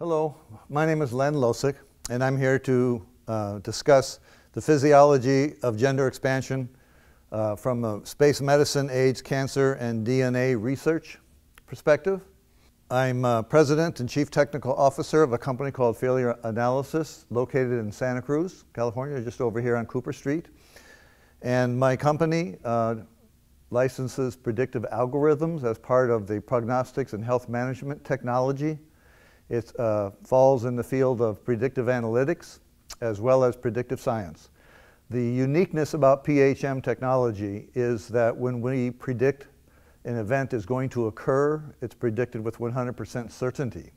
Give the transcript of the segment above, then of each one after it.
Hello, my name is Len Losik, and I'm here to discuss the physiology of gender expansion from a space medicine, AIDS, cancer, and DNA research perspective. I'm President and Chief Technical Officer of a company called Failure Analysis, located in Santa Cruz, California, just over here on Cooper Street. And my company licenses predictive algorithms as part of the prognostics and health management technology. It falls in the field of predictive analytics as well as predictive science. The uniqueness about PHM technology is that when we predict an event is going to occur, it's predicted with 100% certainty.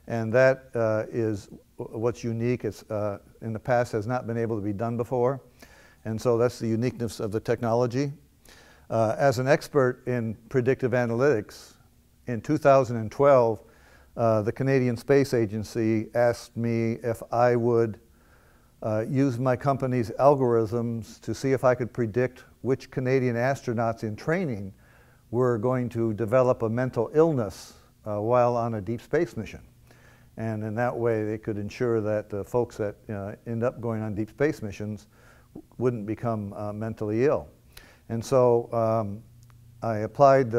And that is what's unique. It's, in the past has not been able to be done before. And so that's the uniqueness of the technology. As an expert in predictive analytics, in 2012, the Canadian Space Agency asked me if I would use my company's algorithms to see if I could predict which Canadian astronauts in training were going to develop a mental illness while on a deep space mission. And in that way, they could ensure that the folks that end up going on deep space missions wouldn't become mentally ill. And so I applied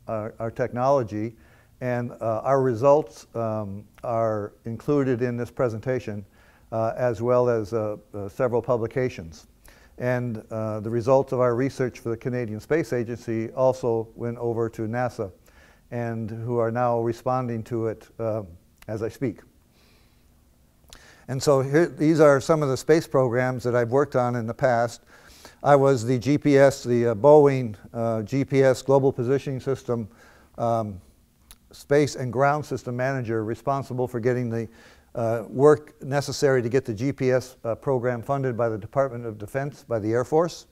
our technology. And our results are included in this presentation, as well as several publications. And the results of our research for the Canadian Space Agency also went over to NASA, and who are now responding to it as I speak. And so these are some of the space programs that I've worked on in the past. I was the GPS, the Boeing GPS Global Positioning System Space and Ground System Manager, responsible for getting the work necessary to get the GPS program funded by the Department of Defense, by the Air Force.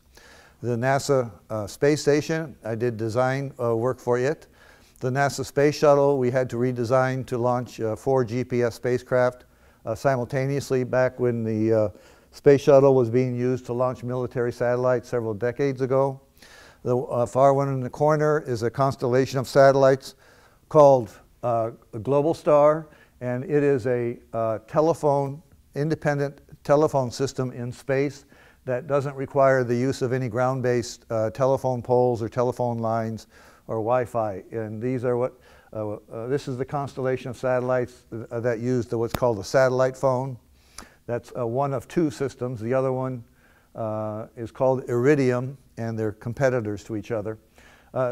The NASA Space Station, I did design work for it. The NASA Space Shuttle, we had to redesign to launch 4 GPS spacecraft simultaneously back when the Space Shuttle was being used to launch military satellites several decades ago. The far one in the corner is a constellation of satellites called Global Star, and it is a independent telephone system in space that doesn't require the use of any ground-based telephone poles or telephone lines or Wi-Fi. And these are what, this is the constellation of satellites that use what's called a satellite phone. That's one of 2 systems. The other one is called Iridium, and they're competitors to each other.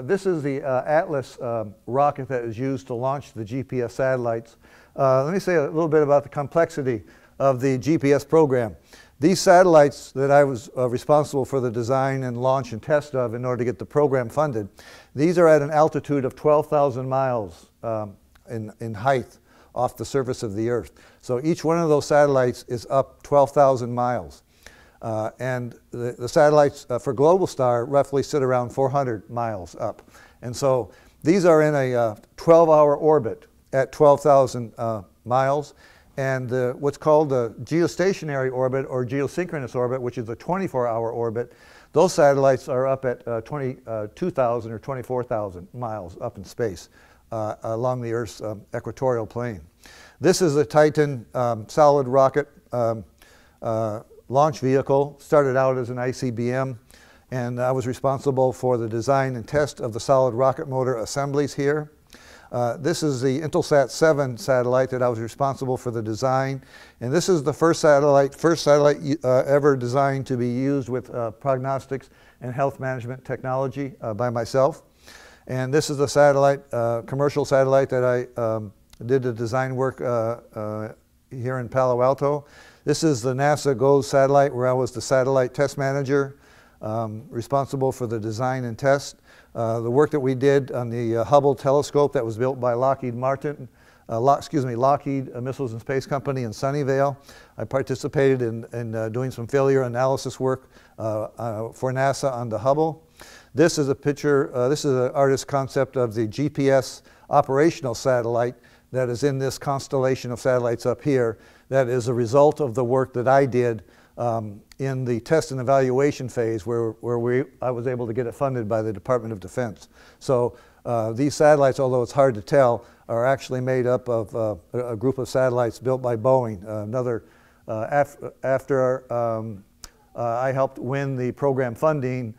This is the Atlas rocket that is used to launch the GPS satellites. Let me say a little bit about the complexity of the GPS program. These satellites that I was responsible for the design and launch and test of in order to get the program funded, these are at an altitude of 12,000 miles in height off the surface of the Earth. So each one of those satellites is up 12,000 miles. And the satellites for Global Star roughly sit around 400 miles up. And so these are in a 12-hour orbit at 12,000 miles. And what's called the geostationary orbit or geosynchronous orbit, which is a 24-hour orbit, those satellites are up at 22,000 or 24,000 miles up in space along the Earth's equatorial plane. This is a Titan solid rocket launch vehicle. Started out as an ICBM, and I was responsible for the design and test of the solid rocket motor assemblies here. This is the Intelsat 7 satellite that I was responsible for the design, and this is the first satellite ever designed to be used with prognostics and health management technology by myself. And this is the satellite, commercial satellite that I did the design work here in Palo Alto. This is the NASA GOES satellite, where I was the satellite test manager, responsible for the design and test. The work that we did on the Hubble telescope that was built by Lockheed Martin Lockheed Missiles and Space Company in Sunnyvale. I participated in doing some failure analysis work for NASA on the Hubble. This is a picture, this is an artist's concept of the GPS operational satellite that is in this constellation of satellites up here. That is a result of the work that I did in the test and evaluation phase where I was able to get it funded by the Department of Defense. So these satellites, although it's hard to tell, are actually made up of a group of satellites built by Boeing. After I helped win the program funding,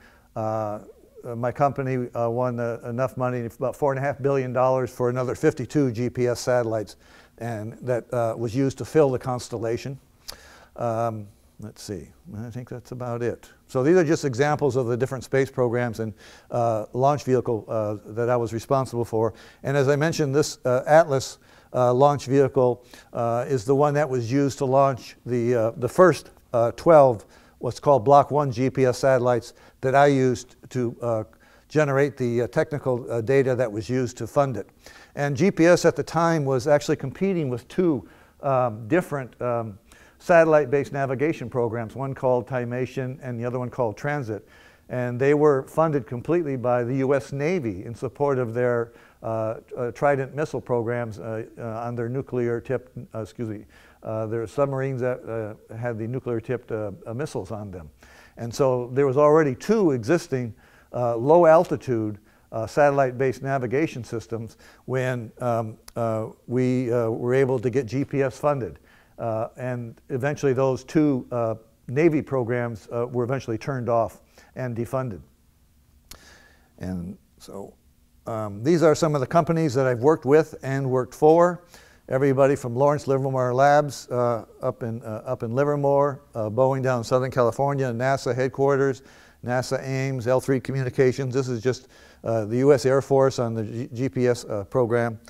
my company won enough money, about $4.5 billion for another 52 GPS satellites, and that was used to fill the constellation. Let's see, I think that's about it. So these are just examples of the different space programs and launch vehicle that I was responsible for. And as I mentioned, this Atlas launch vehicle is the one that was used to launch the first 12 what's called Block 1 GPS satellites that I used to generate the technical data that was used to fund it. And GPS at the time was actually competing with two different satellite-based navigation programs, one called Timation and the other one called Transit. And they were funded completely by the US Navy in support of their Trident missile programs on their nuclear-tipped, their submarines that had the nuclear-tipped missiles on them. And so there was already two existing low-altitude satellite-based navigation systems when we were able to get GPS funded. And eventually those two Navy programs were eventually turned off and defunded. And so these are some of the companies that I've worked with and worked for. Everybody from Lawrence Livermore Labs up in Livermore, Boeing down in Southern California, NASA headquarters, NASA Ames, L3 Communications. This is just the US Air Force on the GPS program.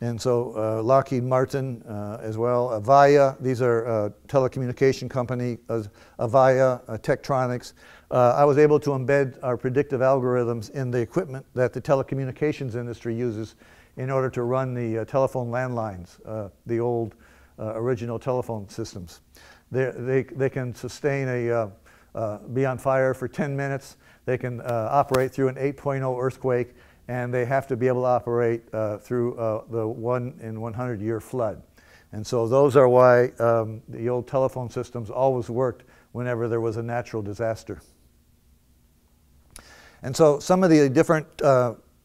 And so Lockheed Martin as well, Avaya, these are telecommunication company, Avaya, Tektronix. I was able to embed our predictive algorithms in the equipment that the telecommunications industry uses in order to run the telephone landlines, the old original telephone systems. They can sustain be on fire for 10 minutes. They can operate through an 8.0 earthquake, and they have to be able to operate through the 1 in 100-year flood. And so those are why the old telephone systems always worked whenever there was a natural disaster. And so some of the different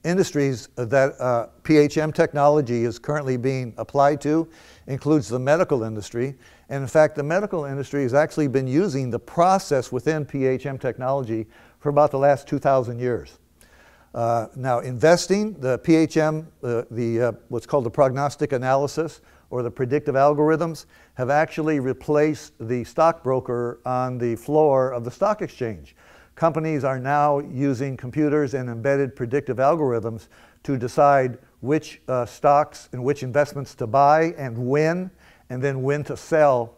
industries that PHM technology is currently being applied to includes the medical industry. And in fact, the medical industry has actually been using the process within PHM technology for about the last 2,000 years. Now, investing, the PHM, what's called the prognostic analysis or the predictive algorithms have actually replaced the stockbroker on the floor of the stock exchange. Companies are now using computers and embedded predictive algorithms to decide which stocks and which investments to buy and then when to sell.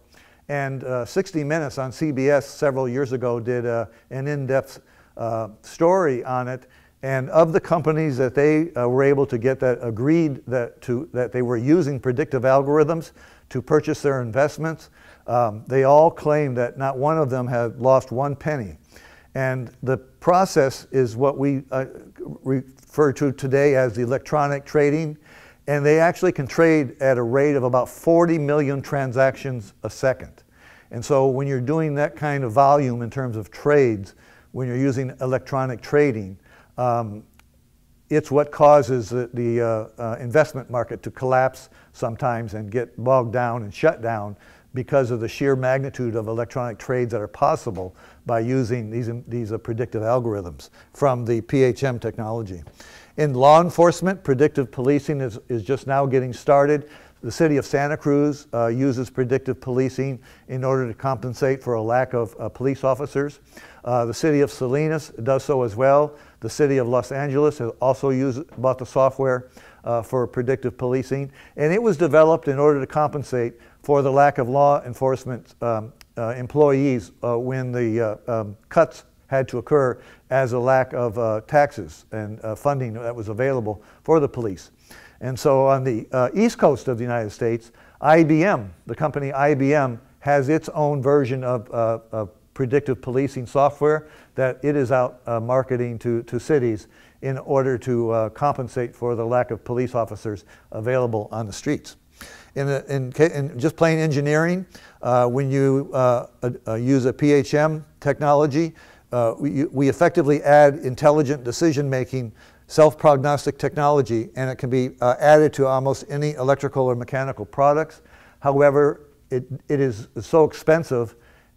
And 60 Minutes on CBS several years ago did an in-depth story on it. And of the companies that they were able to get that agreed that they were using predictive algorithms to purchase their investments, they all claimed that not one of them had lost one penny. And the process is what we refer to today as the electronic trading. And they actually can trade at a rate of about 40 million transactions a second. And so when you're doing that kind of volume in terms of trades, when you're using electronic trading, it's what causes the investment market to collapse sometimes and get bogged down and shut down because of the sheer magnitude of electronic trades that are possible by using these predictive algorithms from the PHM technology. In law enforcement, predictive policing is just now getting started. The city of Santa Cruz uses predictive policing in order to compensate for a lack of police officers. The city of Salinas does so as well. The city of Los Angeles has also bought the software for predictive policing. And it was developed in order to compensate for the lack of law enforcement employees when the cuts had to occur as a lack of taxes and funding that was available for the police. And so on the east coast of the United States, IBM, the company IBM, has its own version of predictive policing software that it is out marketing to cities in order to compensate for the lack of police officers available on the streets. In just plain engineering, when you use a PHM technology, we effectively add intelligent decision-making, self-prognostic technology, and it can be added to almost any electrical or mechanical products. However, it is so expensive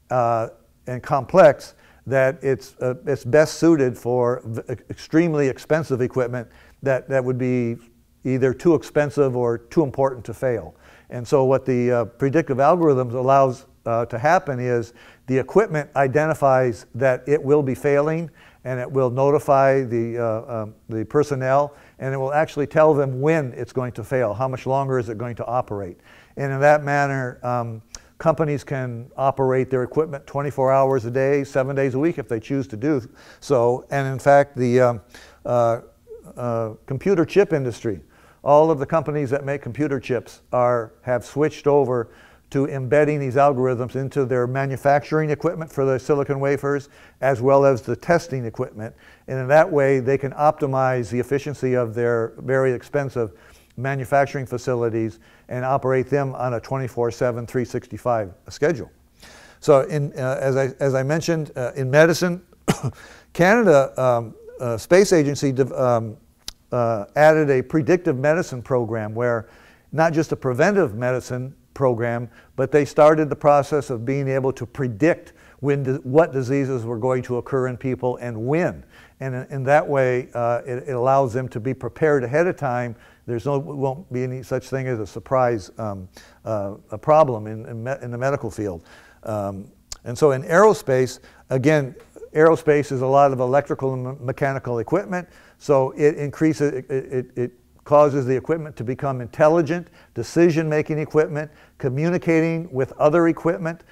and complex that it's best suited for extremely expensive equipment that would be either too expensive or too important to fail. And so what the predictive algorithms allows to happen is the equipment identifies that it will be failing, and it will notify the personnel, and it will actually tell them when it's going to fail, how much longer is it going to operate. And in that manner, companies can operate their equipment 24 hours a day, 7 days a week if they choose to do so. And in fact, the computer chip industry, all of the companies that make computer chips have switched over to embedding these algorithms into their manufacturing equipment for the silicon wafers, as well as the testing equipment. And in that way, they can optimize the efficiency of their very expensive manufacturing facilities and operate them on a 24/7, 365 schedule. So as I mentioned, in medicine, Canada Space Agency added a predictive medicine program where not just a preventive medicine program, but they started the process of being able to predict what diseases were going to occur in people and when. And in that way, it allows them to be prepared ahead of time. Won't be any such thing as a surprise a problem in the medical field. And so in aerospace, again, aerospace is a lot of electrical and mechanical equipment, so it causes the equipment to become intelligent, decision-making equipment, communicating with other equipment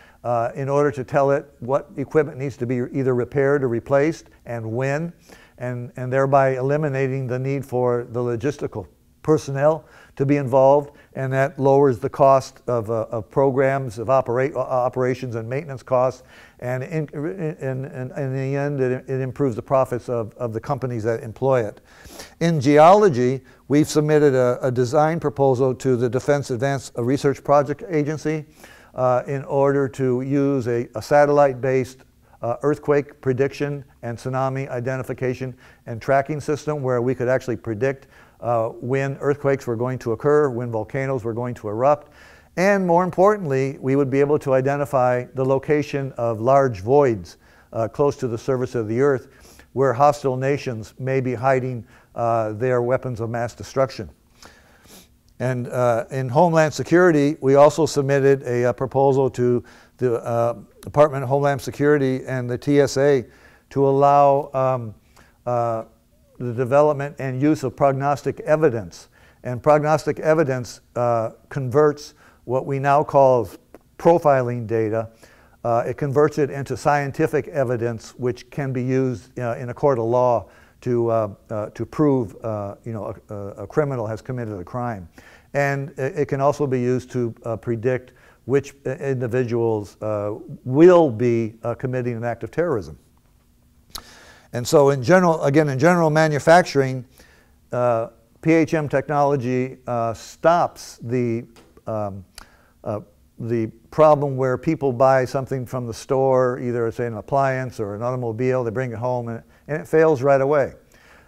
in order to tell it what equipment needs to be either repaired or replaced and when, and thereby eliminating the need for the logistical personnel to be involved, and that lowers the cost of programs, of operations and maintenance costs, and in the end it improves the profits of the companies that employ it. In geology, we've submitted a design proposal to the Defense Advanced Research Project Agency in order to use a satellite-based earthquake prediction and tsunami identification and tracking system where we could actually predict when earthquakes were going to occur, when volcanoes were going to erupt, and more importantly, we would be able to identify the location of large voids close to the surface of the earth where hostile nations may be hiding their weapons of mass destruction. And in Homeland Security, we also submitted a proposal to the Department of Homeland Security and the TSA to allow the development and use of prognostic evidence. And prognostic evidence converts what we now call profiling data. It converts it into scientific evidence which can be used in a court of law to prove a criminal has committed a crime. And it can also be used to predict which individuals will be committing an act of terrorism. And so in general, again, in general manufacturing, PHM technology stops the problem where people buy something from the store, either say an appliance or an automobile, they bring it home and it fails right away.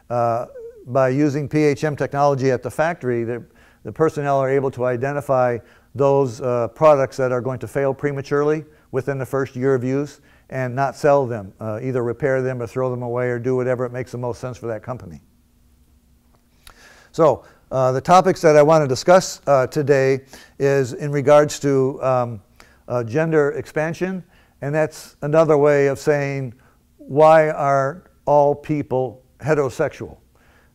By using PHM technology at the factory, the personnel are able to identify those products that are going to fail prematurely within the first year of use and not sell them, either repair them or throw them away or do whatever it makes the most sense for that company. So the topics that I want to discuss today is in regards to gender expansion, and that's another way of saying why are all people heterosexual?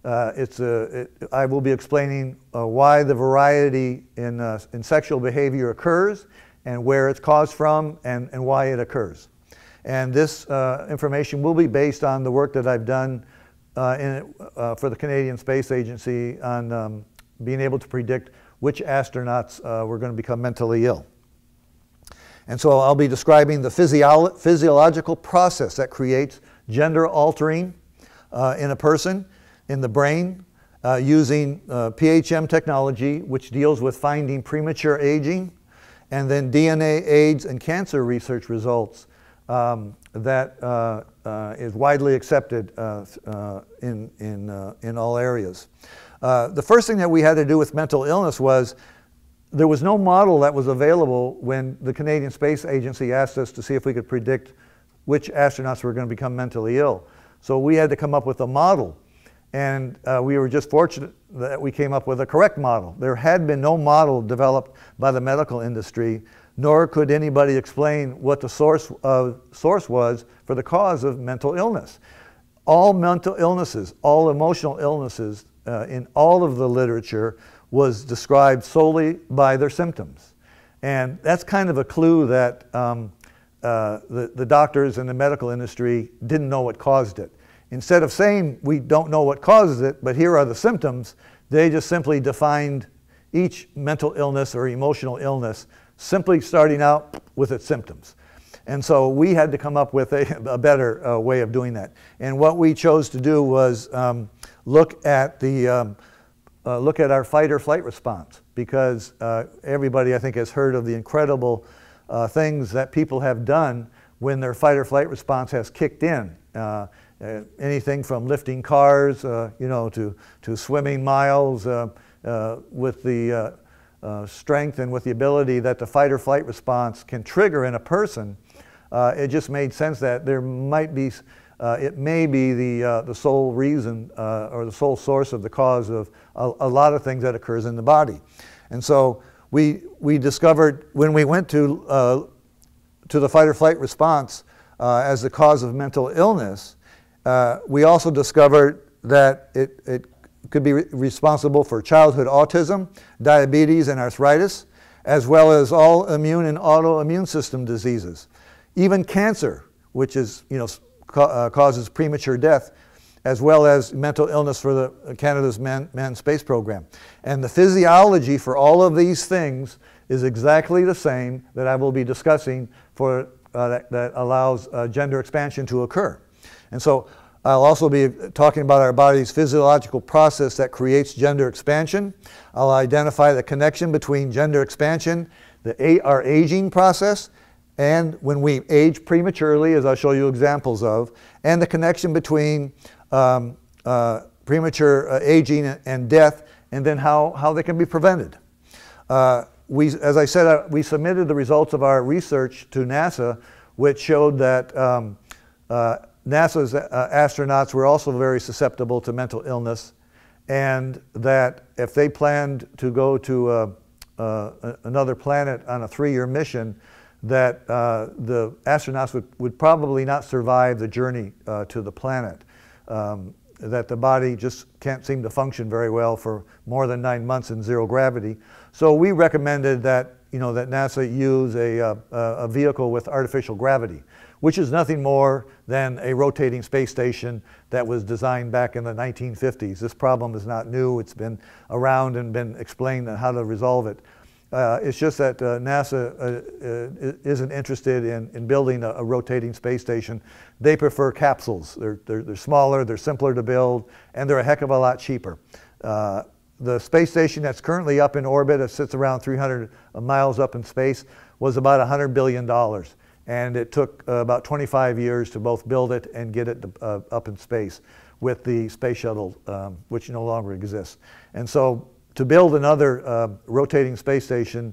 I will be explaining why the variety in sexual behavior occurs and where it's caused from and why it occurs. And this information will be based on the work that I've done for the Canadian Space Agency on being able to predict which astronauts were going to become mentally ill. And so I'll be describing the physiological process that creates gender altering in a person, in the brain, using PHM technology, which deals with finding premature aging, and then DNA, AIDS, and cancer research results that is widely accepted in all areas. The first thing that we had to do with mental illness was there was no model that was available when the Canadian Space Agency asked us to see if we could predict which astronauts were going to become mentally ill. So we had to come up with a model, and we were just fortunate that we came up with a correct model. There had been no model developed by the medical industry, nor could anybody explain what the source was for the cause of mental illness. All mental illnesses, all emotional illnesses in all of the literature was described solely by their symptoms. And that's kind of a clue that the doctors in the medical industry didn't know what caused it. Instead of saying we don't know what causes it, but here are the symptoms, they just simply defined each mental illness or emotional illness simply starting out with its symptoms. And so we had to come up with a better way of doing that. And what we chose to do was look at our fight or flight response, because everybody, I think, has heard of the incredible things that people have done when their fight or flight response has kicked in. Anything from lifting cars, to swimming miles with the strength and with the ability that the fight or flight response can trigger in a person. It just made sense that there might be, it may be the sole reason or the sole source of the cause of a lot of things that occurs in the body. And so we discovered when we went to the fight or flight response as the cause of mental illness, we also discovered that it could be responsible for childhood autism, diabetes, and arthritis, as well as all immune and autoimmune system diseases. Even cancer, which is, causes premature death, as well as mental illness for the Canada's manned space program. And the physiology for all of these things is exactly the same that I will be discussing for that allows gender expansion to occur. And so I'll also be talking about our body's physiological process that creates gender expansion. I'll identify the connection between gender expansion, our aging process, and when we age prematurely, as I'll show you examples of, and the connection between premature aging and death, and then how they can be prevented. As I said, we submitted the results of our research to NASA, which showed that NASA's astronauts were also very susceptible to mental illness, and that if they planned to go to another planet on a 3-year mission, that the astronauts would probably not survive the journey to the planet. That the body just can't seem to function very well for more than 9 months in zero gravity. So we recommended that, that NASA use a vehicle with artificial gravity, which is nothing more than a rotating space station that was designed back in the 1950s. This problem is not new. It's been around and been explained on how to resolve it. It's just that NASA isn't interested in building a rotating space station. They prefer capsules. They're smaller, they're simpler to build, and they're a heck of a lot cheaper. The space station that's currently up in orbit, it sits around 300 miles up in space, was about $100 billion. And it took about 25 years to both build it and get it up in space with the space shuttle, which no longer exists. And so to build another rotating space station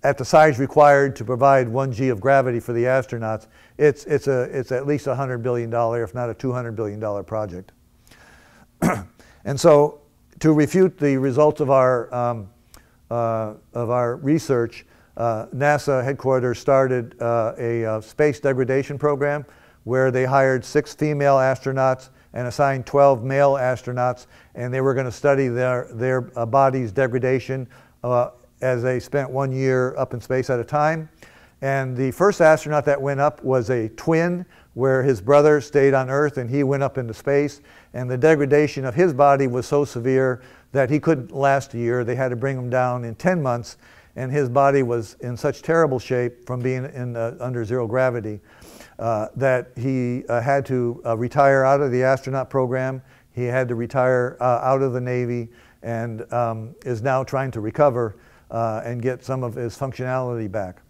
at the size required to provide 1 G of gravity for the astronauts, it's at least a $100 billion, if not a $200 billion project. And so to refute the results of our research, NASA headquarters started a space degradation program where they hired 6 female astronauts and assigned 12 male astronauts, and they were going to study their body's degradation as they spent 1 year up in space at a time. And the first astronaut that went up was a twin where his brother stayed on Earth and he went up into space, and the degradation of his body was so severe that he couldn't last a year. They had to bring him down in 10 months, and his body was in such terrible shape from being under zero gravity that he had to retire out of the astronaut program. He had to retire out of the Navy, and is now trying to recover and get some of his functionality back.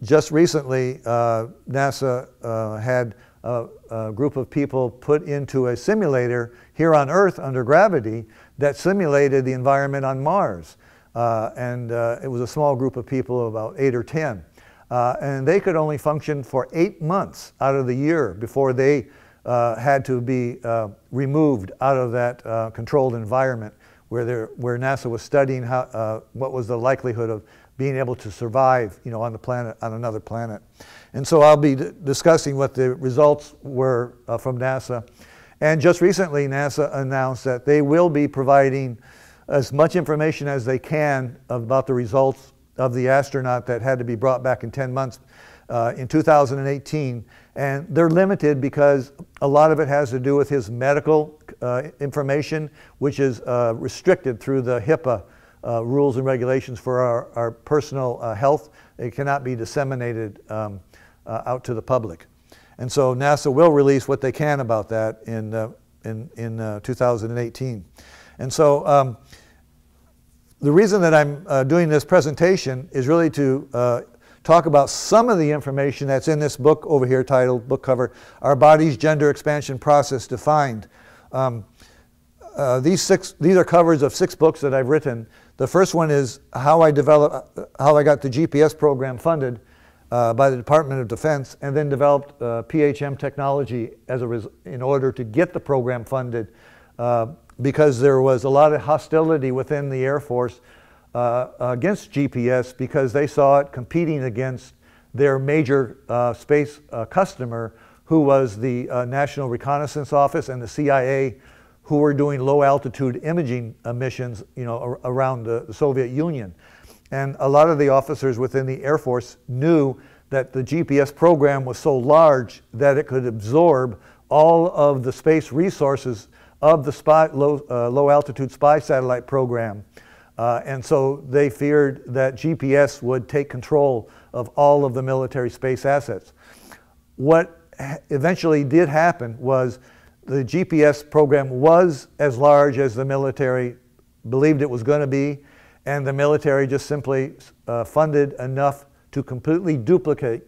Just recently, NASA had a group of people put into a simulator here on Earth under gravity that simulated the environment on Mars. It was a small group of people, about 8 or 10. And they could only function for 8 months out of the year before they had to be removed out of that controlled environment where NASA was studying how, what was the likelihood of being able to survive, you know, on the planet, on another planet. And so I'll be discussing what the results were from NASA. And just recently, NASA announced that they will be providing as much information as they can about the results of the astronaut that had to be brought back in 10 months in 2018. And they're limited because a lot of it has to do with his medical information, which is restricted through the HIPAA rules and regulations for our personal health. It cannot be disseminated out to the public. And so NASA will release what they can about that in 2018. And so the reason that I'm doing this presentation is really to talk about some of the information that's in this book over here titled, book cover, Our Body's Gender Expansion Process Defined. These are covers of 6 books that I've written. The first one is how I got the GPS program funded by the Department of Defense, and then developed PHM technology in order to get the program funded, because there was a lot of hostility within the Air Force against GPS because they saw it competing against their major space customer, who was the National Reconnaissance Office and the CIA, who were doing low altitude imaging missions, you know, around the Soviet Union. And a lot of the officers within the Air Force knew that the GPS program was so large that it could absorb all of the space resources of the low altitude spy satellite program. And so they feared that GPS would take control of all of the military space assets. What eventually did happen was the GPS program was as large as the military believed it was going to be, and the military just simply funded enough to completely duplicate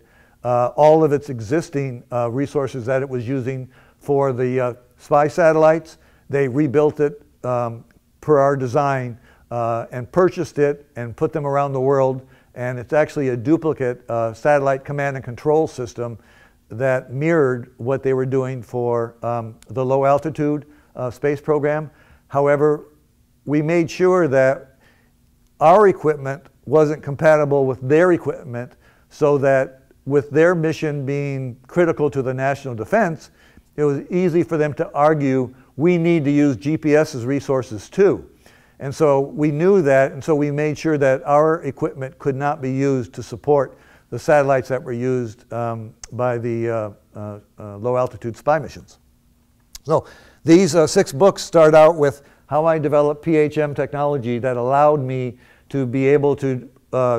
all of its existing resources that it was using for the spy satellites. They rebuilt it per our design and purchased it and put them around the world, and it's actually a duplicate satellite command and control system that mirrored what they were doing for the low altitude space program. However, we made sure that our equipment wasn't compatible with their equipment, so that with their mission being critical to the national defense, it was easy for them to argue, we need to use GPS's resources too. And so we knew that, and so we made sure that our equipment could not be used to support the satellites that were used by the low altitude spy missions. So these 6 books start out with how I developed PHM technology that allowed me to be able to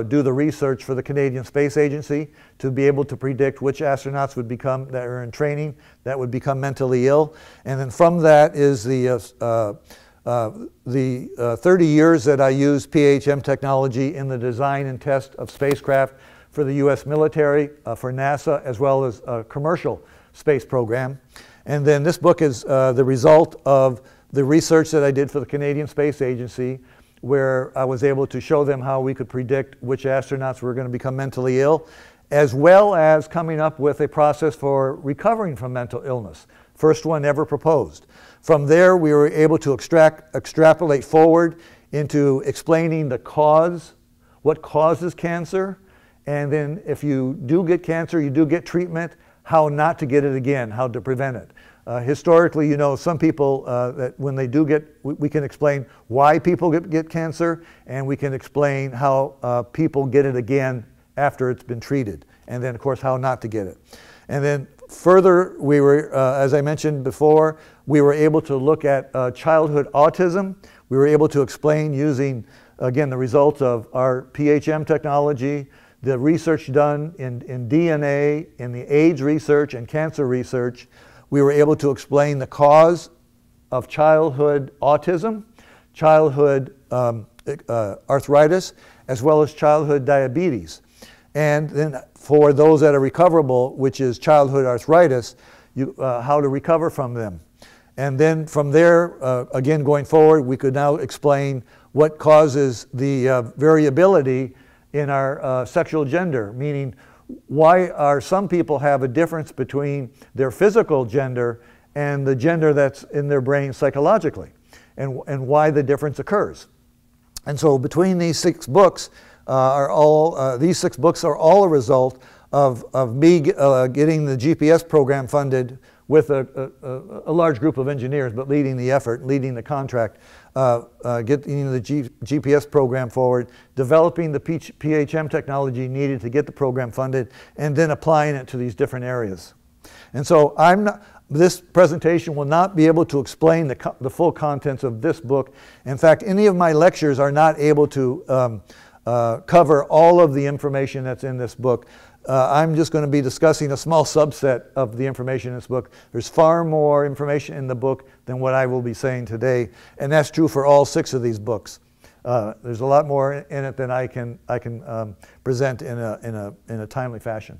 do the research for the Canadian Space Agency, to be able to predict which astronauts would become, that are in training, that would become mentally ill. And then from that is the 30 years that I used PHM technology in the design and test of spacecraft for the US military, for NASA, as well as a commercial space program. And then this book is the result of the research that I did for the Canadian Space Agency, where I was able to show them how we could predict which astronauts were going to become mentally ill, as well as coming up with a process for recovering from mental illness. First one ever proposed. From there, we were able to extrapolate forward into explaining the cause, what causes cancer, and then if you do get cancer, you do get treatment, how not to get it again, how to prevent it. Historically, you know, some people that when they do get, we can explain why people get cancer, and we can explain how people get it again after it's been treated, and then of course how not to get it. And then further, we were, as I mentioned before, we were able to look at childhood autism. We were able to explain using, again, the results of our PHM technology, the research done in DNA, in the AIDS research and cancer research. We were able to explain the cause of childhood autism, childhood arthritis, as well as childhood diabetes. And then for those that are recoverable, which is childhood arthritis, how to recover from them. And then from there, again, going forward, we could now explain what causes the variability in our sexual gender, meaning why are some people have a difference between their physical gender and the gender that's in their brain psychologically, and why the difference occurs. And so between these 6 books these 6 books are all a result of me getting the GPS program funded with a large group of engineers, but leading the effort, leading the contract, getting the GPS program forward, developing the PHM technology needed to get the program funded, and then applying it to these different areas. And so this presentation will not be able to explain the full contents of this book. In fact, any of my lectures are not able to cover all of the information that's in this book. I'm just going to be discussing a small subset of the information in this book. There's far more information in the book than what I will be saying today, and that's true for all 6 of these books. There's a lot more in it than I can present in a timely fashion.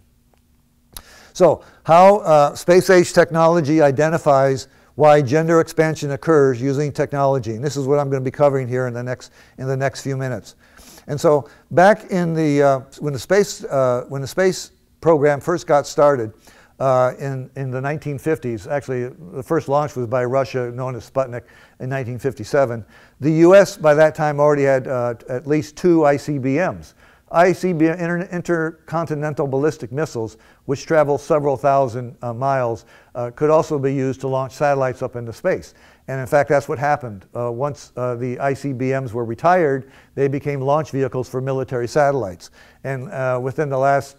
So, how space-age technology identifies why gender expansion occurs using technology, and this is what I'm going to be covering here in the next few minutes. And so back in when the space program first got started in the 1950s, actually the first launch was by Russia, known as Sputnik, in 1957. The US by that time already had at least 2 ICBMs. Intercontinental ballistic missiles, which travel several thousand miles, could also be used to launch satellites up into space. And in fact, that's what happened. Once the ICBMs were retired, they became launch vehicles for military satellites. And within the last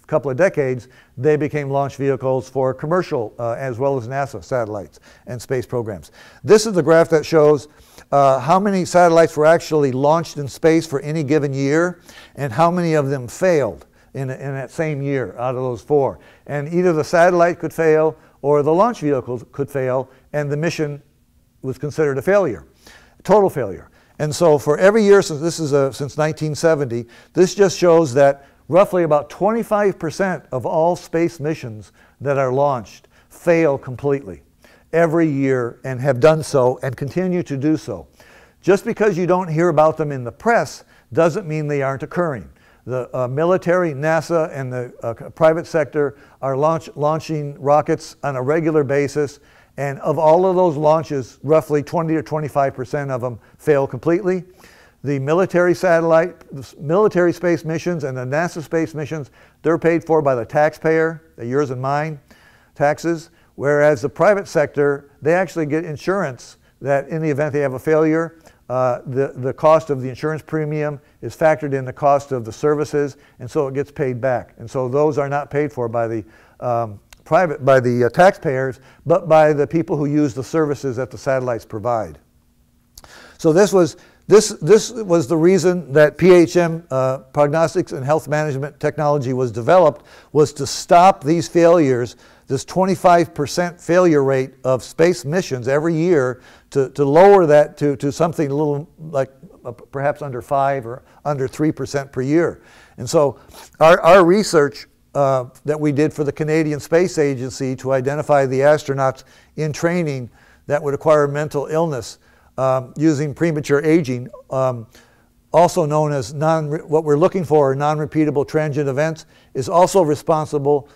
couple of decades, they became launch vehicles for commercial as well as NASA satellites and space programs. This is the graph that shows how many satellites were actually launched in space for any given year, and how many of them failed in that same year out of those 4. And either the satellite could fail or the launch vehicles could fail, and the mission was considered a failure, total failure. And so for every year since 1970, this just shows that roughly about 25% of all space missions that are launched fail completely every year, and have done so and continue to do so. Just because you don't hear about them in the press doesn't mean they aren't occurring. The military, NASA, and the private sector are launching rockets on a regular basis. And of all of those launches, roughly 20 or 25% of them fail completely. The military satellite, the military space missions, and the NASA space missions, they're paid for by the taxpayer, the yours and mine taxes. Whereas the private sector, they actually get insurance that in the event they have a failure, the cost of the insurance premium is factored in the cost of the services, and so it gets paid back. And so those are not paid for by the taxpayers, but by the people who use the services that the satellites provide. So this was the reason that PHM, prognostics and health management technology, was developed, was to stop these failures, this 25% failure rate of space missions every year, to lower that to something a little like perhaps under 5 or under 3% per year. And so our research that we did for the Canadian Space Agency to identify the astronauts in training that would acquire mental illness using premature aging, also known as what we're looking for, non-repeatable transient events, is also responsible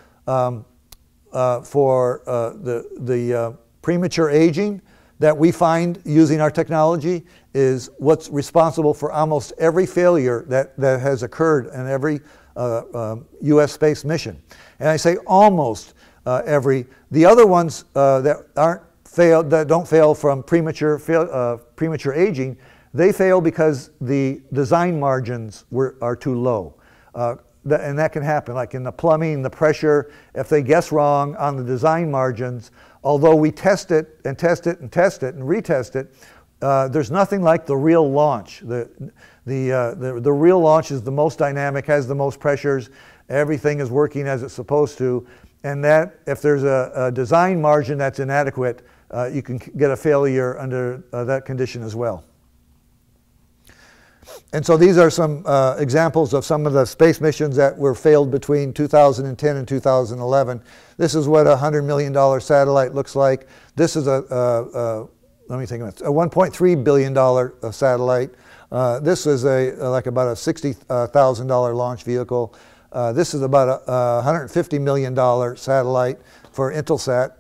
for the premature aging that we find using our technology is what's responsible for almost every failure that has occurred in every U.S. space mission. And I say almost every. The other ones that don't fail from premature aging, they fail because the design margins are too low. and that can happen, like in the plumbing, the pressure, if they guess wrong on the design margins, although we test it and test it and test it and retest it, there's nothing like the real launch. The real launch is the most dynamic, has the most pressures, everything is working as it's supposed to, and that if there's a design margin that's inadequate, you can get a failure under that condition as well. And so these are some examples of some of the space missions that were failed between 2010 and 2011. This is what a $100 million satellite looks like. This is let me think of it, a $1.3 billion satellite. This is like about a $60,000 launch vehicle. This is about a $150 million satellite for Intelsat.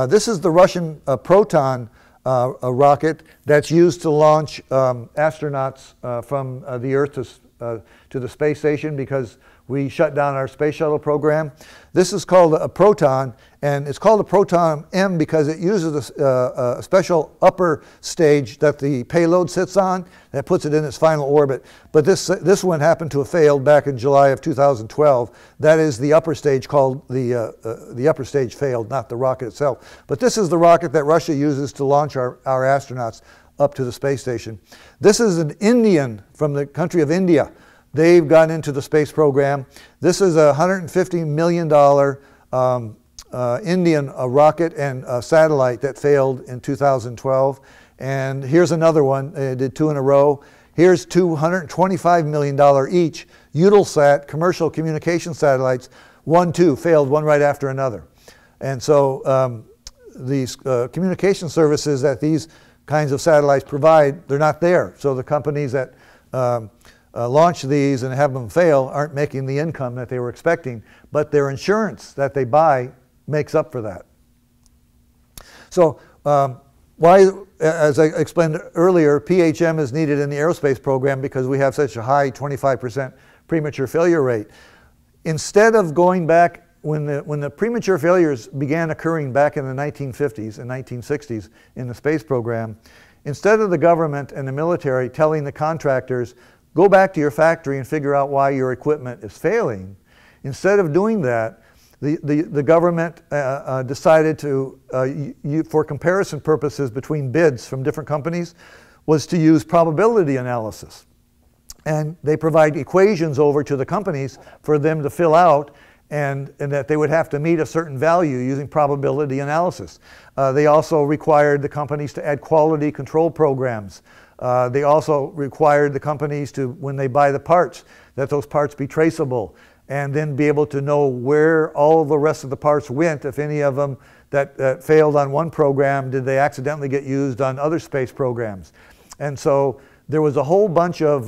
This is the Russian Proton a rocket that's used to launch astronauts from the Earth to the space station, because we shut down our space shuttle program. This is called a Proton, and it's called a Proton M because it uses a special upper stage that the payload sits on that puts it in its final orbit. But this one happened to have failed back in July of 2012. That is the upper stage called the upper stage failed, not the rocket itself. But this is the rocket that Russia uses to launch our astronauts up to the space station. This is an Indian from the country of India. They've gone into the space program. This is a $150 million Indian rocket and satellite that failed in 2012. And here's another one. They did two in a row. Here's $225 million each. Eutelsat commercial communication satellites, two failed one right after another. And so these communication services that these kinds of satellites provide, they're not there. So the companies that launch these and have them fail aren't making the income that they were expecting, but their insurance that they buy makes up for that. So why, as I explained earlier, PHM is needed in the aerospace program because we have such a high 25% premature failure rate. Instead of going back, when the premature failures began occurring back in the 1950s and 1960s in the space program, instead of the government and the military telling the contractors, go back to your factory and figure out why your equipment is failing, instead of doing that, the government decided to, for comparison purposes between bids from different companies, was to use probability analysis. And they provide equations over to the companies for them to fill out, and that they would have to meet a certain value using probability analysis. They also required the companies to add quality control programs. They also required the companies to, when they buy the parts, that those parts be traceable, and then be able to know where all of the rest of the parts went. If any of them that failed on one program, did they accidentally get used on other space programs? And so there was a whole bunch of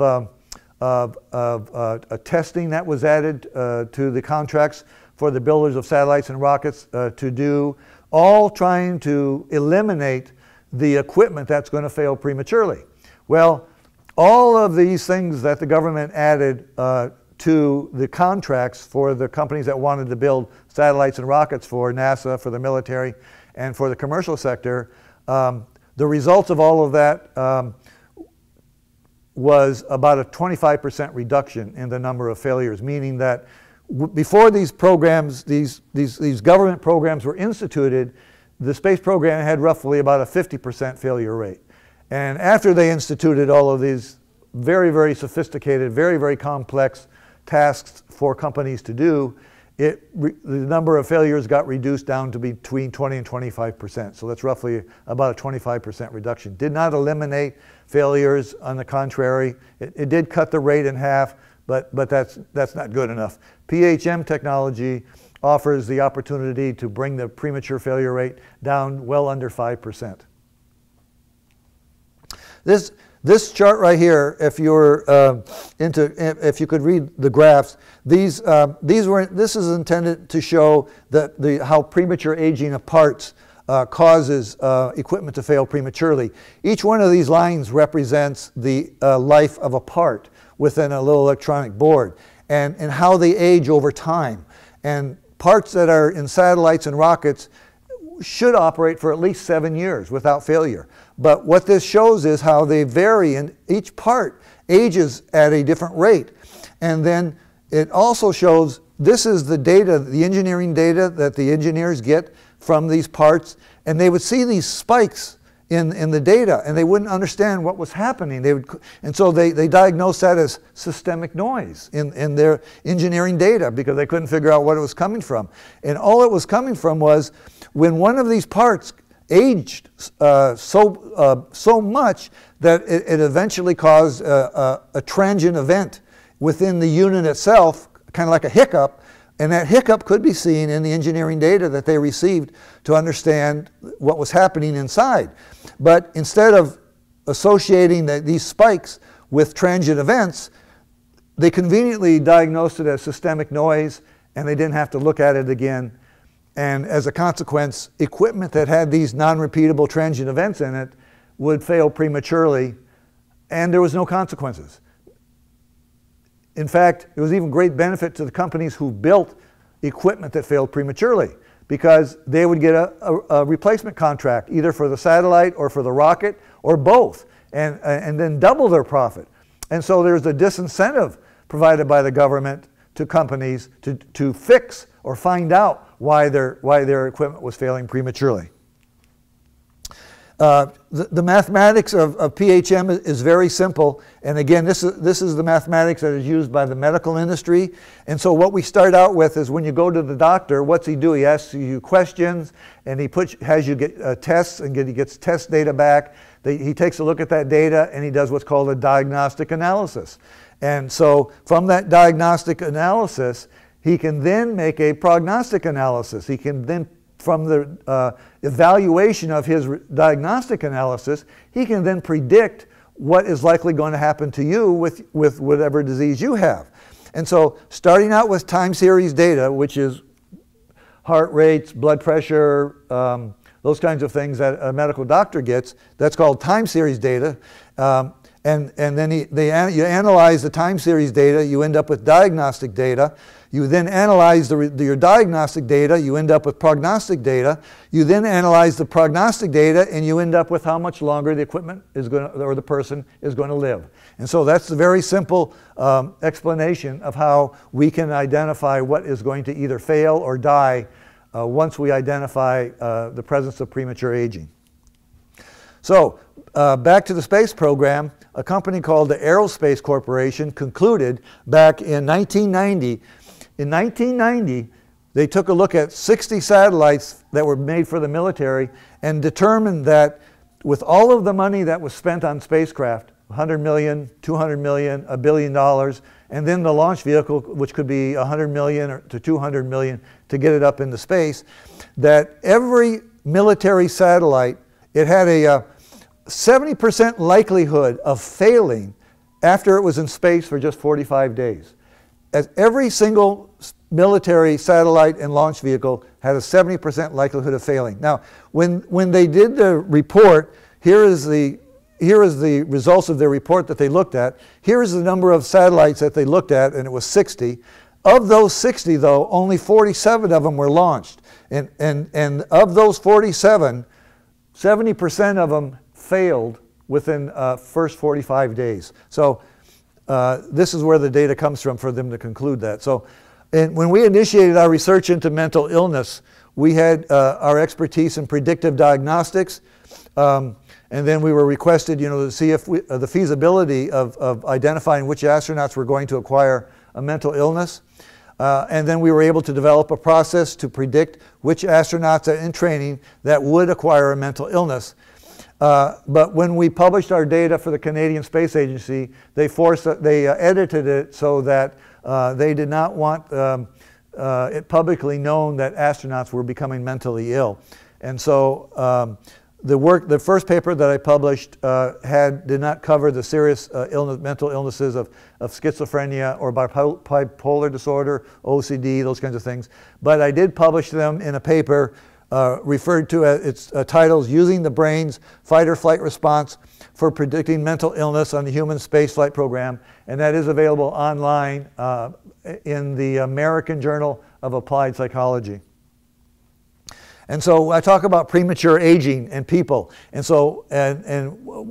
testing that was added to the contracts for the builders of satellites and rockets to do, all trying to eliminate the equipment that's going to fail prematurely. Well, all of these things that the government added to the contracts for the companies that wanted to build satellites and rockets for NASA, for the military, and for the commercial sector, the results of all of that was about a 25% reduction in the number of failures, meaning that before these programs, these government programs were instituted, the space program had roughly about a 50% failure rate. And after they instituted all of these very, very sophisticated, very, very complex tasks for companies to do, the number of failures got reduced down to between 20 and 25%. So that's roughly about a 25% reduction. Did not eliminate failures, on the contrary. It did cut the rate in half, but that's not good enough. PHM technology offers the opportunity to bring the premature failure rate down well under 5%. This chart right here, if you're if you could read the graphs, this is intended to show how premature aging of parts causes equipment to fail prematurely. Each one of these lines represents the life of a part within a little electronic board, and how they age over time. And parts that are in satellites and rockets should operate for at least 7 years without failure. But what this shows is how they vary, and each part ages at a different rate. And then it also shows this is the data, the engineering data that the engineers get from these parts, and they would see these spikes in the data, and they wouldn't understand what was happening. And so they diagnosed that as systemic noise in their engineering data because they couldn't figure out what it was coming from. And all it was coming from was when one of these parts aged so much that it eventually caused a transient event within the unit itself, kind of like a hiccup, and that hiccup could be seen in the engineering data that they received to understand what was happening inside. But instead of associating these spikes with transient events, they conveniently diagnosed it as systemic noise, and they didn't have to look at it again. And as a consequence, equipment that had these non-repeatable transient events in it would fail prematurely, and there was no consequences. In fact, it was even great benefit to the companies who built equipment that failed prematurely, because they would get a replacement contract either for the satellite or for the rocket or both, and then double their profit. And so there's a disincentive provided by the government to companies to fix or find out why their equipment was failing prematurely. The mathematics of PHM is very simple, and again, this is the mathematics that is used by the medical industry. And so what we start out with is when you go to the doctor, what's he do? He asks you questions, and he has you get tests, and he gets test data back. He takes a look at that data, and he does what's called a diagnostic analysis. And so from that diagnostic analysis, he can then make a prognostic analysis. He can then, from the evaluation of his diagnostic analysis, he can then predict what is likely going to happen to you with whatever disease you have. And so starting out with time series data, which is heart rates, blood pressure, those kinds of things that a medical doctor gets, that's called time series data. And then you analyze the time series data, you end up with diagnostic data. You then analyze your diagnostic data, you end up with prognostic data. You then analyze the prognostic data, and you end up with how much longer the equipment is going to, or the person is going to live. And so that's a very simple explanation of how we can identify what is going to either fail or die once we identify the presence of premature aging. So back to the space program, a company called the Aerospace Corporation concluded back in 1990. In 1990, they took a look at 60 satellites that were made for the military and determined that with all of the money that was spent on spacecraft, 100 million, 200 million, $1 billion, and then the launch vehicle, which could be 100 million to 200 million to get it up into space, that every military satellite, it had a 70% likelihood of failing after it was in space for just 45 days. As every single military satellite and launch vehicle had a 70% likelihood of failing. Now, when they did the report, here is the results of their report that they looked at. Here is the number of satellites that they looked at, and it was 60. Of those 60, though, only 47 of them were launched. And of those 47, 70% of them failed within first 45 days. So this is where the data comes from for them to conclude that. So when we initiated our research into mental illness, we had our expertise in predictive diagnostics, and then we were requested, to see if the feasibility of identifying which astronauts were going to acquire a mental illness. And then we were able to develop a process to predict which astronauts in training that would acquire a mental illness. But when we published our data for the Canadian Space Agency, they edited it so that they did not want it publicly known that astronauts were becoming mentally ill. And so the first paper that I published did not cover the serious mental illnesses of schizophrenia or bipolar disorder, OCD, those kinds of things. But I did publish them in a paper referred to as its titles, Using the Brain's Fight-or-Flight Response for Predicting Mental Illness on the Human Spaceflight Program, and that is available online in the American Journal of Applied Psychology. And so I talk about premature aging in people, and so and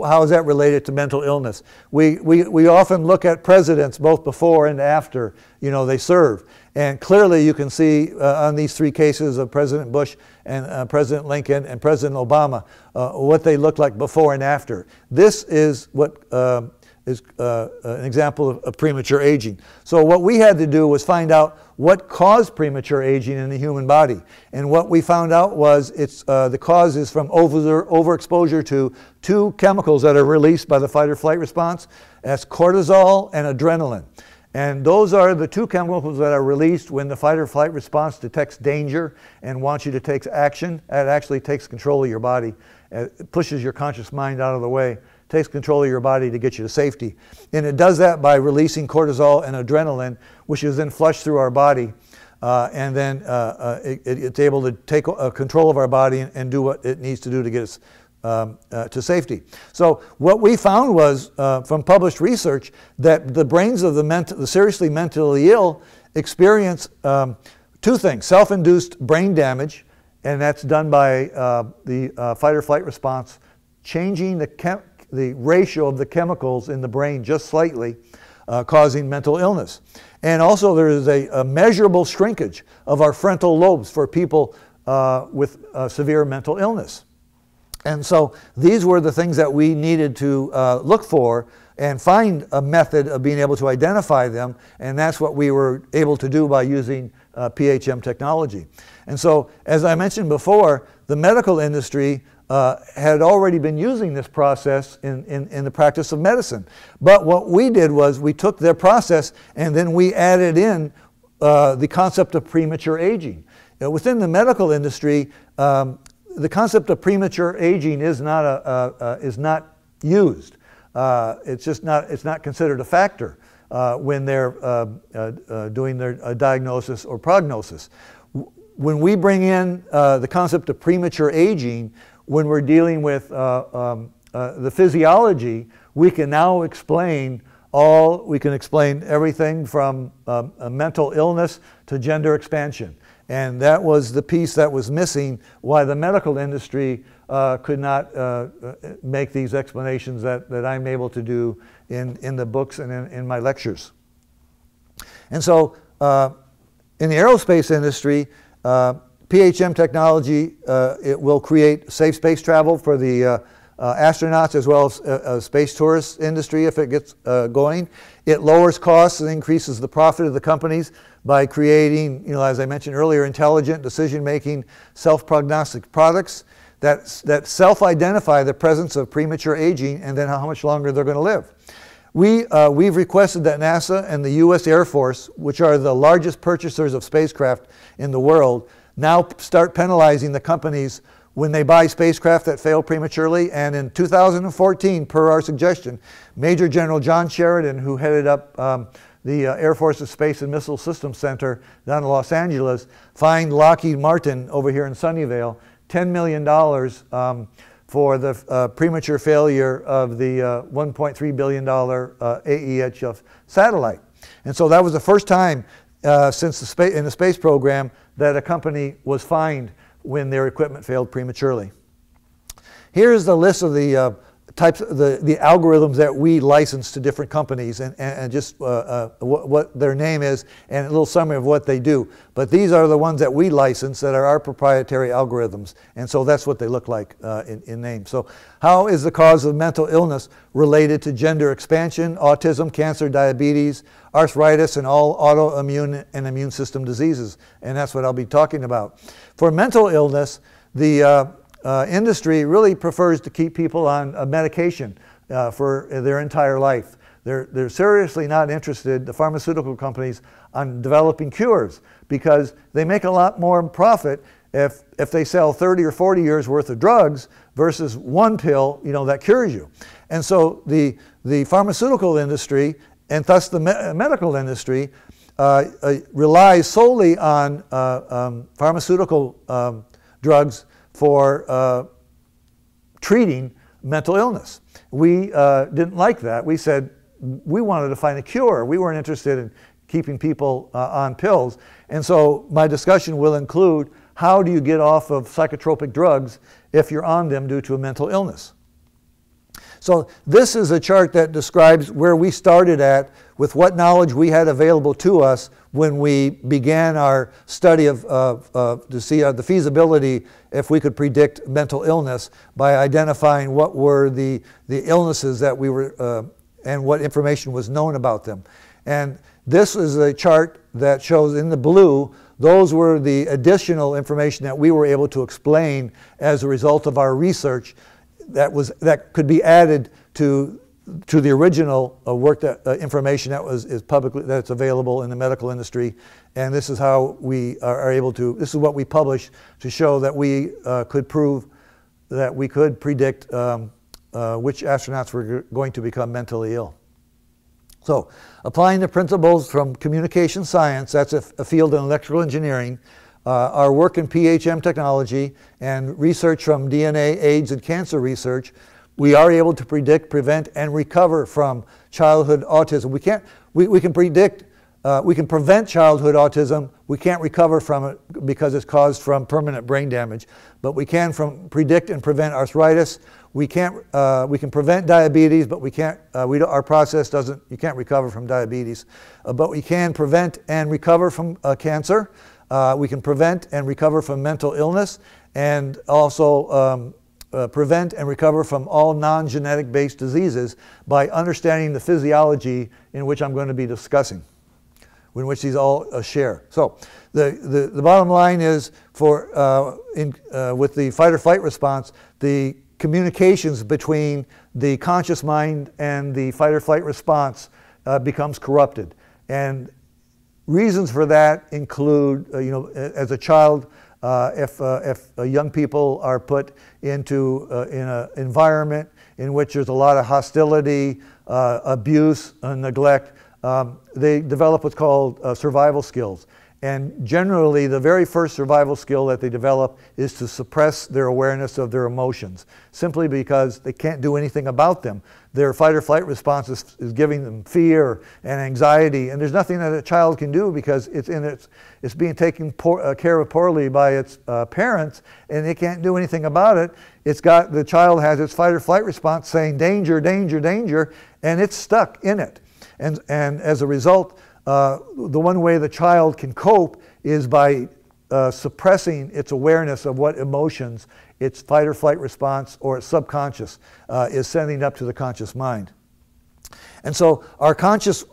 how is that related to mental illness? We often look at presidents both before and after they serve, and clearly you can see on these three cases of President Bush and President Lincoln and President Obama what they look like before and after. This is what is an example of premature aging. So what we had to do was find out what caused premature aging in the human body. And what we found out was the cause is from overexposure to two chemicals that are released by the fight or flight response. That's cortisol and adrenaline. And those are the two chemicals that are released when the fight or flight response detects danger and wants you to take action. It actually takes control of your body. It pushes your conscious mind out of the way, takes control of your body to get you to safety. And it does that by releasing cortisol and adrenaline, which is then flushed through our body. And then it's able to take control of our body and do what it needs to do to get us to safety. So what we found was, from published research, that the brains of the seriously mentally ill experience two things: self-induced brain damage, and that's done by the fight or flight response changing the ratio of the chemicals in the brain just slightly, causing mental illness. And also there is a measurable shrinkage of our frontal lobes for people with severe mental illness. And so these were the things that we needed to look for and find a method of being able to identify them, and that's what we were able to do by using PHM technology. And so, as I mentioned before, the medical industry had already been using this process in the practice of medicine. But what we did was we took their process and then we added in the concept of premature aging. Within the medical industry, the concept of premature aging is not used. It's not considered a factor when they're doing their diagnosis or prognosis. When we bring in the concept of premature aging, when we're dealing with the physiology, we can now explain everything from a mental illness to gender expansion. And that was the piece that was missing, why the medical industry could not make these explanations that I'm able to do in the books and in my lectures. And so in the aerospace industry, PHM technology, it will create safe space travel for the astronauts as well as space tourist industry if it gets going. It lowers costs and increases the profit of the companies by creating, as I mentioned earlier, intelligent decision-making, self-prognostic products that self-identify the presence of premature aging and then how much longer they're going to live. We've requested that NASA and the U.S. Air Force, which are the largest purchasers of spacecraft in the world, now start penalizing the companies when they buy spacecraft that fail prematurely. And in 2014, per our suggestion, Major General John Sheridan, who headed up the Air Force's Space and Missile Systems Center down in Los Angeles, fined Lockheed Martin over here in Sunnyvale $10 million for the premature failure of the $1.3 billion AEHF satellite. And so that was the first time since in the space program that a company was fined when their equipment failed prematurely. Here's the list of the types of the algorithms that we license to different companies and just what their name is and a little summary of what they do. But these are the ones that we license that are our proprietary algorithms, and so that's what they look like in name. So how is the cause of mental illness related to gender expansion, autism, cancer, diabetes, arthritis, and all autoimmune and immune system diseases? And that's what I'll be talking about. For mental illness, the industry really prefers to keep people on a medication for their entire life. They're seriously not interested, the pharmaceutical companies, on developing cures because they make a lot more profit if they sell 30 or 40 years worth of drugs versus one pill, that cures you. And so the pharmaceutical industry and thus the medical industry relies solely on pharmaceutical drugs for treating mental illness. We didn't like that. We said we wanted to find a cure. We weren't interested in keeping people on pills. And so my discussion will include how do you get off of psychotropic drugs if you're on them due to a mental illness? So this is a chart that describes where we started at with what knowledge we had available to us when we began our study to see the feasibility if we could predict mental illness by identifying what were the illnesses that we were and what information was known about them. And this is a chart that shows in the blue, those were the additional information that we were able to explain as a result of our research that could be added to the original work information that's available in the medical industry. And this is how we are able to, this is what we published to show that we could prove that we could predict which astronauts were going to become mentally ill. So, applying the principles from communication science, that's a field in electrical engineering, our work in PHM technology, and research from DNA, AIDS, and cancer research, we are able to predict, prevent, and recover from childhood autism. We can predict, we can prevent childhood autism. We can't recover from it because it's caused from permanent brain damage. But we can predict and prevent arthritis. We can prevent diabetes, but we can't. Our process doesn't. You can't recover from diabetes, but we can prevent and recover from cancer. We can prevent and recover from mental illness, and also prevent and recover from all non-genetic based diseases by understanding the physiology in which I'm going to be discussing, in which these all share. So the bottom line is with the fight or flight response, the communications between the conscious mind and the fight or flight response becomes corrupted. And reasons for that include, as a child, if young people are put into in an environment in which there's a lot of hostility, abuse, neglect, they develop what's called survival skills. And generally, the very first survival skill that they develop is to suppress their awareness of their emotions, simply because they can't do anything about them. Their fight or flight response is giving them fear and anxiety, and there's nothing that a child can do because it's being taken care of poorly by its parents, and they can't do anything about it. The child has its fight or flight response saying danger, danger, danger, and it's stuck in it. And as a result, the one way the child can cope is by suppressing its awareness of what emotions its fight or flight response or its subconscious is sending up to the conscious mind. And so our conscious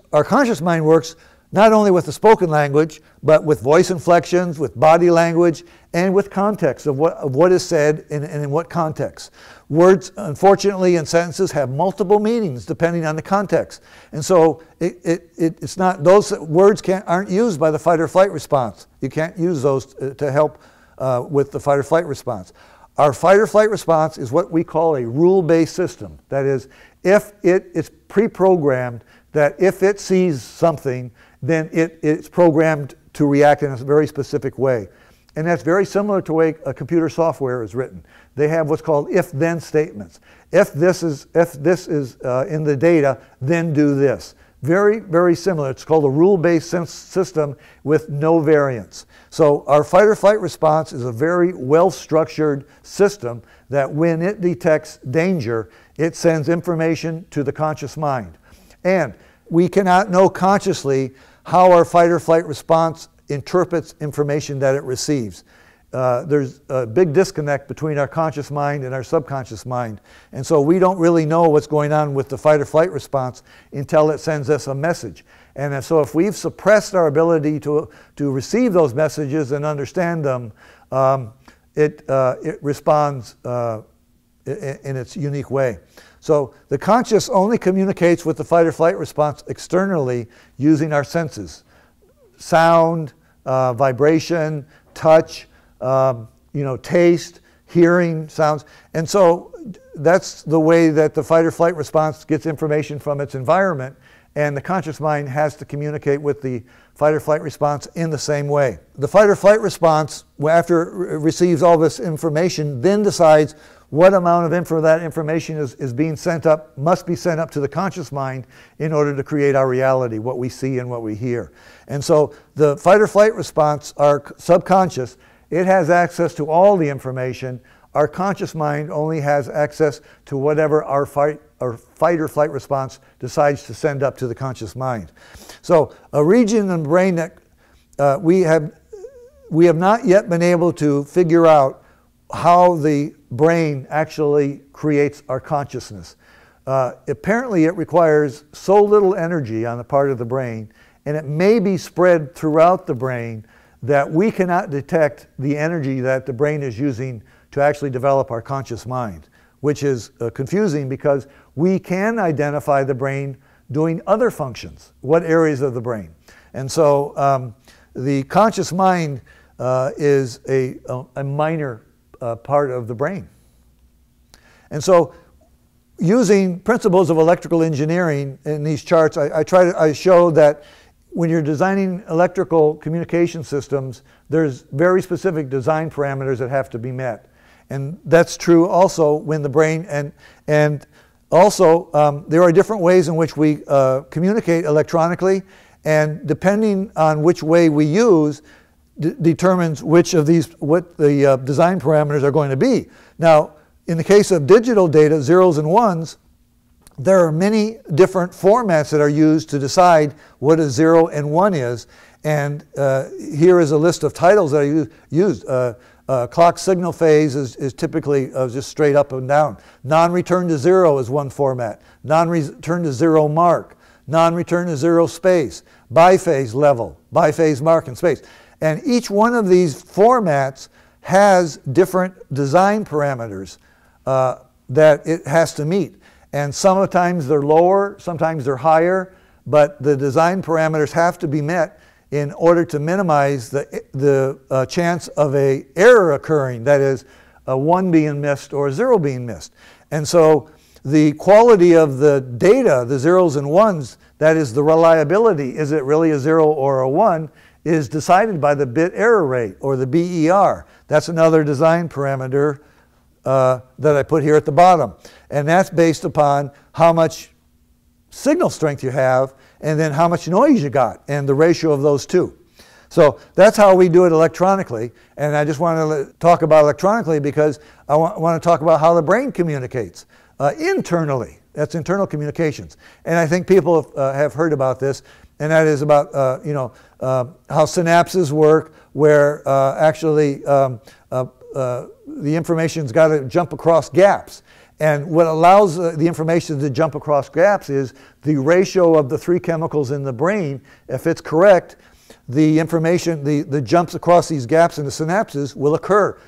mind works not only with the spoken language, but with voice inflections, with body language, and with context of what is said and in what context. Words, unfortunately, in sentences have multiple meanings depending on the context. And so it's not, those words aren't used by the fight or flight response. You can't use those to help with the fight or flight response. Our fight or flight response is what we call a rule-based system. That is, if it's pre-programmed that if it sees something, then it's programmed to react in a very specific way. And that's very similar to the way a computer software is written. They have what's called if-then statements. If this is in the data, then do this. Very, very similar. It's called a rule-based system with no variance. So our fight or flight response is a very well-structured system that when it detects danger, it sends information to the conscious mind. And we cannot know consciously how our fight or flight response interprets information that it receives. There's a big disconnect between our conscious mind and our subconscious mind. And so we don't really know what's going on with the fight or flight response until it sends us a message. And so if we've suppressed our ability to receive those messages and understand them, it responds in its unique way. So the conscious only communicates with the fight or flight response externally using our senses. Sound, vibration, touch, taste, hearing, sounds. And so that's the way that the fight or flight response gets information from its environment, and the conscious mind has to communicate with the fight or flight response in the same way. The fight or flight response, after it receives all this information, then decides what amount of that information is being sent up, must be sent up to the conscious mind in order to create our reality, what we see and what we hear. And so the fight or flight response, our subconscious, it has access to all the information. Our conscious mind only has access to whatever our fight or flight response decides to send up to the conscious mind. So a region in the brain that we have not yet been able to figure out how the brain actually creates our consciousness. Apparently it requires so little energy on the part of the brain, and it may be spread throughout the brain, that we cannot detect the energy that the brain is using to actually develop our conscious mind, which is confusing because we can identify the brain doing other functions, what areas of the brain. And so the conscious mind is a minor part of the brain. And so using principles of electrical engineering in these charts, I show that when you're designing electrical communication systems, there's very specific design parameters that have to be met. And that's true also when the brain, and also there are different ways in which we communicate electronically, and depending on which way we use determines which of these, what the design parameters are going to be. Now, in the case of digital data, zeros and ones, there are many different formats that are used to decide what a 0 and 1 is. And here is a list of titles that are used. Clock signal phase is typically just straight up and down. Non-return to 0 is one format. Non-return to 0 mark. Non-return to 0 space. Biphase level. Biphase mark and space. And each one of these formats has different design parameters that it has to meet. And sometimes they're lower, sometimes they're higher, but the design parameters have to be met in order to minimize the chance of an error occurring, that is, a 1 being missed or a 0 being missed. And so the quality of the data, the zeros and ones, that is the reliability, is it really a 0 or a 1, is decided by the bit error rate, or the BER. That's another design parameter that I put here at the bottom. And that's based upon how much signal strength you have, and then how much noise you got, and the ratio of those two. So that's how we do it electronically. And I just want to talk about electronically because I want to talk about how the brain communicates internally. That's internal communications. And I think people have heard about this, and that is about how synapses work, where actually the information's got to jump across gaps. And what allows the information to jump across gaps is the ratio of the three chemicals in the brain. If it's correct, the information, the jumps across these gaps in the synapses will occur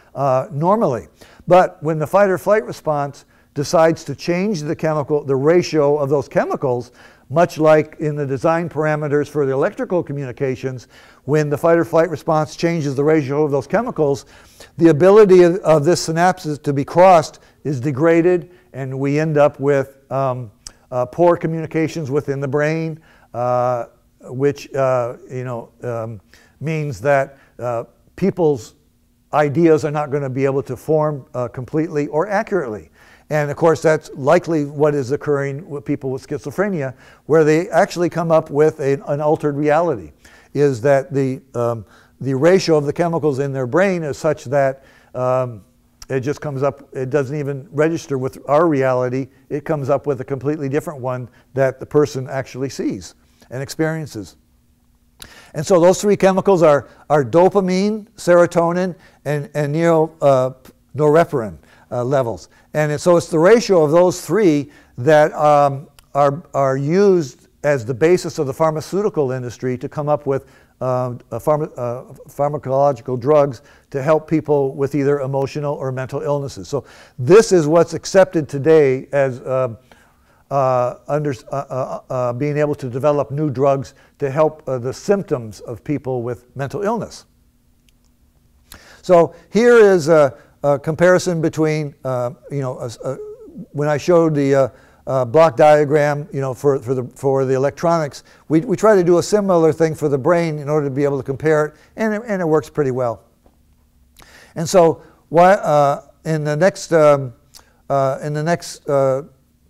normally. But when the fight or flight response decides to change the ratio of those chemicals, much like in the design parameters for the electrical communications, when the fight or flight response changes the ratio of those chemicals, the ability of this synapses to be crossed is degraded, and we end up with poor communications within the brain, which means that people's ideas are not going to be able to form completely or accurately. And of course, that's likely what is occurring with people with schizophrenia, where they actually come up with an altered reality, is that the ratio of the chemicals in their brain is such that it just comes up, it doesn't even register with our reality. It comes up with a completely different one that the person actually sees and experiences. And so those three chemicals are dopamine, serotonin, and norepinephrine levels. And so it's the ratio of those three that are used as the basis of the pharmaceutical industry to come up with pharmacological drugs to help people with either emotional or mental illnesses. So this is what's accepted today as being able to develop new drugs to help the symptoms of people with mental illness. So here is a comparison between, when I showed the block diagram, for the electronics, we try to do a similar thing for the brain in order to be able to compare it, and it works pretty well. And so, in the next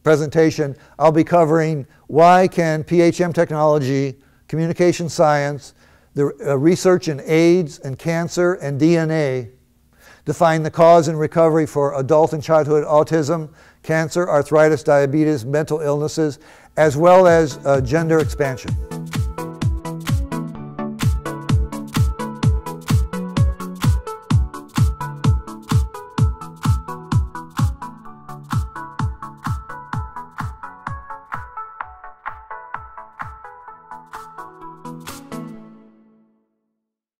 presentation, I'll be covering why can PHM technology, communication science, the research in AIDS and cancer and DNA, define the cause and recovery for adult and childhood autism, cancer, arthritis, diabetes, mental illnesses, as well as gender expansion.